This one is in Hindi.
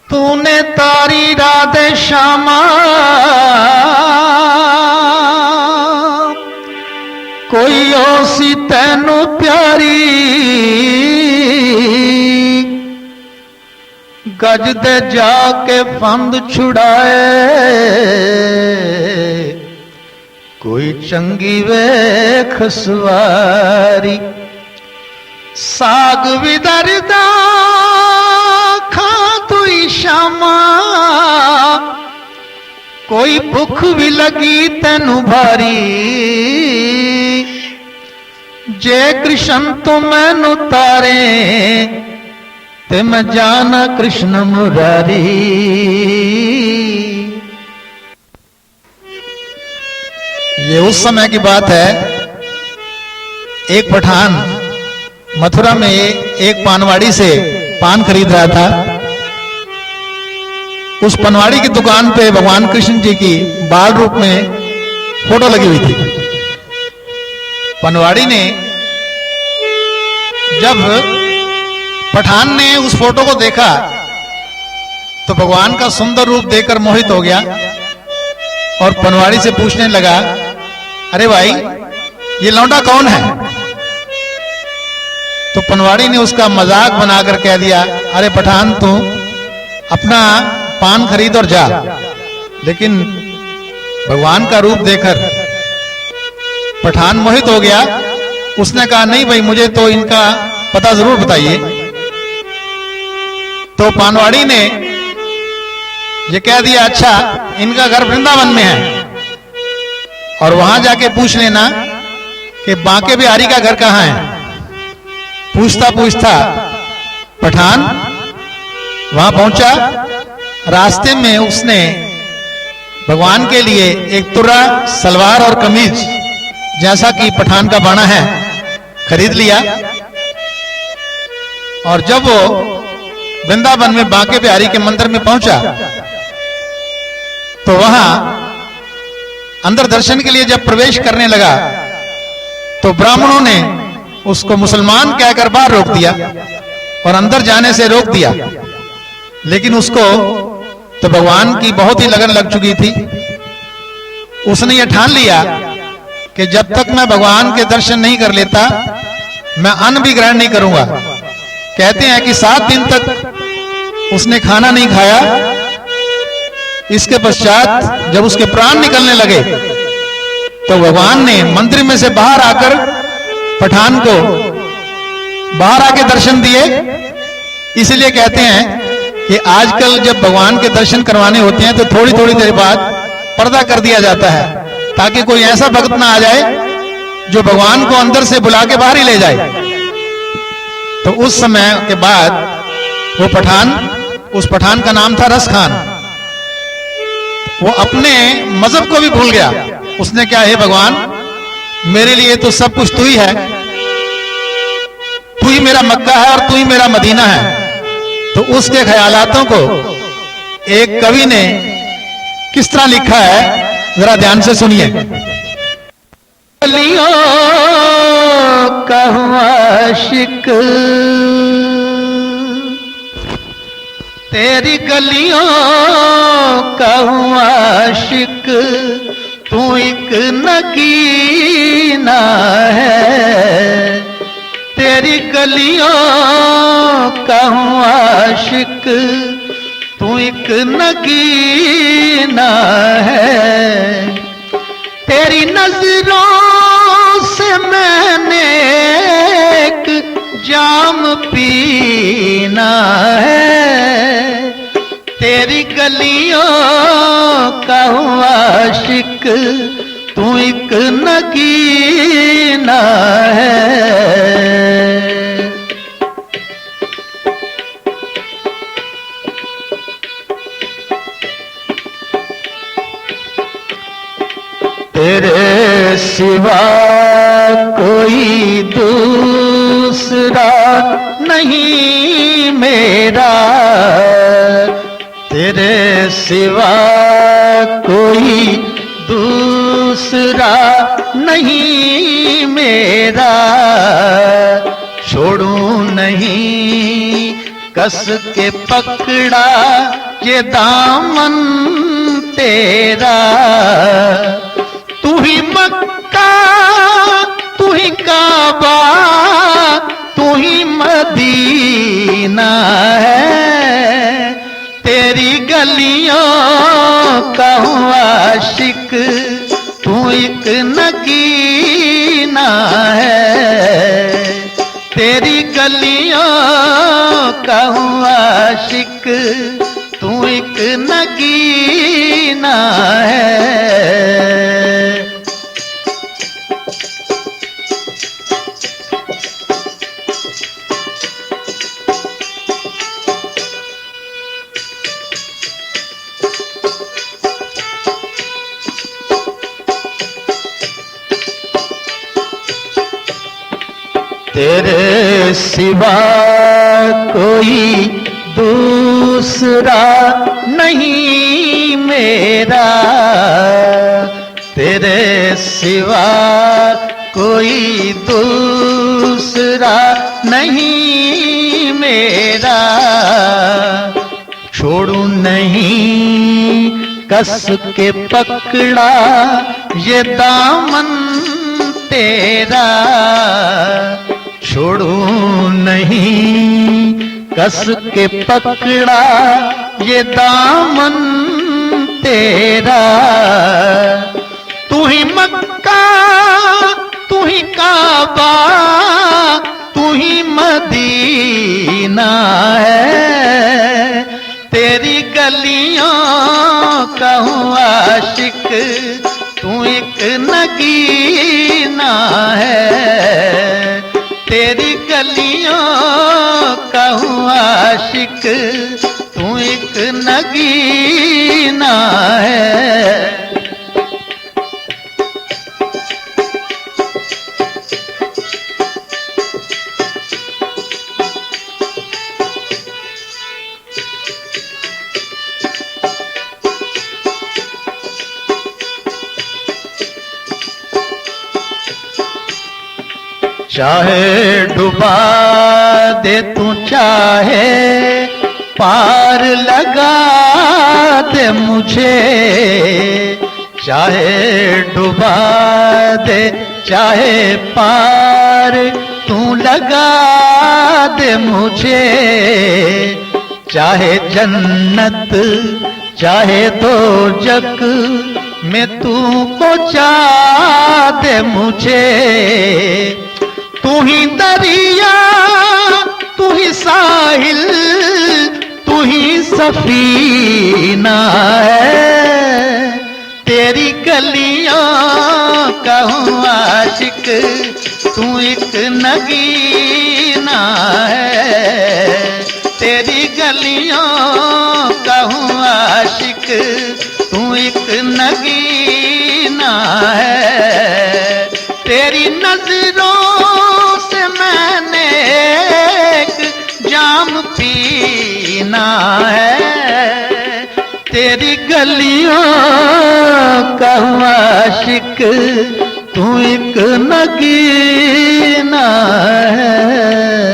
तूने तारी राधे श्यामा कोई ओसी तैनू प्यारी गज दे जाके फंद छुड़ाए कोई चंगी वेख सवारी साग विदरदा खा तुई श्यामा कोई भुख भी लगी तेनू भारी जे कृष्ण तू मैनू तारे ते मैं जाना कृष्ण मुरारी। ये उस समय की बात है, एक पठान मथुरा में एक पानवाड़ी से पान खरीद रहा था। उस पनवाड़ी की दुकान पे भगवान कृष्ण जी की बाल रूप में फोटो लगी हुई थी। पनवाड़ी ने जब पठान ने उस फोटो को देखा तो भगवान का सुंदर रूप देखकर मोहित हो गया और पनवाड़ी से पूछने लगा, अरे भाई ये लौंडा कौन है? तो पनवाड़ी ने उसका मजाक बनाकर कह दिया, अरे पठान तू अपना पान खरीद और जा। लेकिन भगवान का रूप देखकर पठान मोहित हो गया। उसने कहा, नहीं भाई मुझे तो इनका पता जरूर बताइए। तो पानवाड़ी ने ये कह दिया, अच्छा इनका घर वृंदावन में है और वहां जाके पूछ लेना कि बांके बिहारी का घर कहां है। पूछता पूछता पठान वहां पहुंचा। रास्ते में उसने भगवान के लिए एक तुर्रा सलवार और कमीज जैसा कि पठान का बाना है खरीद लिया और जब वो वृंदावन में बांके बिहारी के मंदिर में पहुंचा तो वहां अंदर दर्शन के लिए जब प्रवेश करने लगा तो ब्राह्मणों ने उसको मुसलमान कहकर बाहर रोक दिया और अंदर जाने से रोक दिया। लेकिन उसको तो भगवान की बहुत ही लगन लग चुकी थी। उसने यह ठान लिया कि जब तक मैं भगवान के दर्शन नहीं कर लेता मैं अन्न भी ग्रहण नहीं करूंगा। कहते हैं कि 7 दिन तक उसने खाना नहीं खाया। इसके पश्चात जब उसके प्राण निकलने लगे तो भगवान ने मंदिर में से बाहर आकर पठान को बाहर आके दर्शन दिए। इसलिए कहते हैं कि आजकल जब भगवान के दर्शन करवाने होते हैं तो थोड़ी थोड़ी देर बाद पर्दा कर दिया जाता है ताकि कोई ऐसा भक्त ना आ जाए जो भगवान को अंदर से बुला के बाहर ही ले जाए। तो उस समय के बाद वो पठान, उस पठान का नाम था रस खान, वो अपने मजहब को भी भूल गया। उसने क्या, हे भगवान मेरे लिए तो सब कुछ तू ही है, तू ही मेरा मक्का है और तू ही मेरा मदीना है। तो उसके ख्यालातों को एक कवि ने किस तरह लिखा है जरा ध्यान से सुनिए। गलियों का आशिक तेरी गलियों का आशिक तू एक नगीना है। तेरी गलियों का आशिक तू एक नगीना है। तेरी नजरों से मैंने एक जाम पीना है। तेरी गलियों का आशिक तू एक नगीना है। तेरे सिवा कोई दूसरा नहीं मेरा। तेरे सिवा कोई दूसरा नहीं मेरा। छोड़ू नहीं, कस के पकड़ा ये दामन तेरा। तू ही मक्का, तू ही काबा, तू ही मदीना है। तेरी गलियों का हूँ आशिक, तू एक नगीना है। तेरी गलियों का हूँ आशिक, तू एक नगीना है। तेरे सिवा कोई दूसरा नहीं मेरा, तेरे सिवा कोई दूसरा नहीं मेरा। छोड़ू नहीं, कस के पकड़ा ये दामन तेरा। छोड़ू नहीं, कस के पकड़ा ये दामन तेरा। तू ही मक्का, तू ही काबा, तू ही मदीना है। तेरी गलियों का हूँ आशिक, तू एक नगीना है। तेरी गलियों का हूँ आशिक, तू एक नगीना है। चाहे डुबा दे तू, चाहे पार लगा दे मुझे। चाहे डुबा दे, चाहे पार तू लगा दे मुझे। चाहे जन्नत, चाहे दोजख में तू पहुंचा दे मुझे। तू ही दरिया, तू ही साहिल, तू ही सफीना है। तेरी गलियों का हूँ आशिक, तू एक नगीना है। तेरी गलियों का हूँ आशिक, तू एक नगीना है। तेरी नजरों से मैंने एक जाम पीना है। तेरी गलियों का हूँ आशिक, तू एक नगीना है।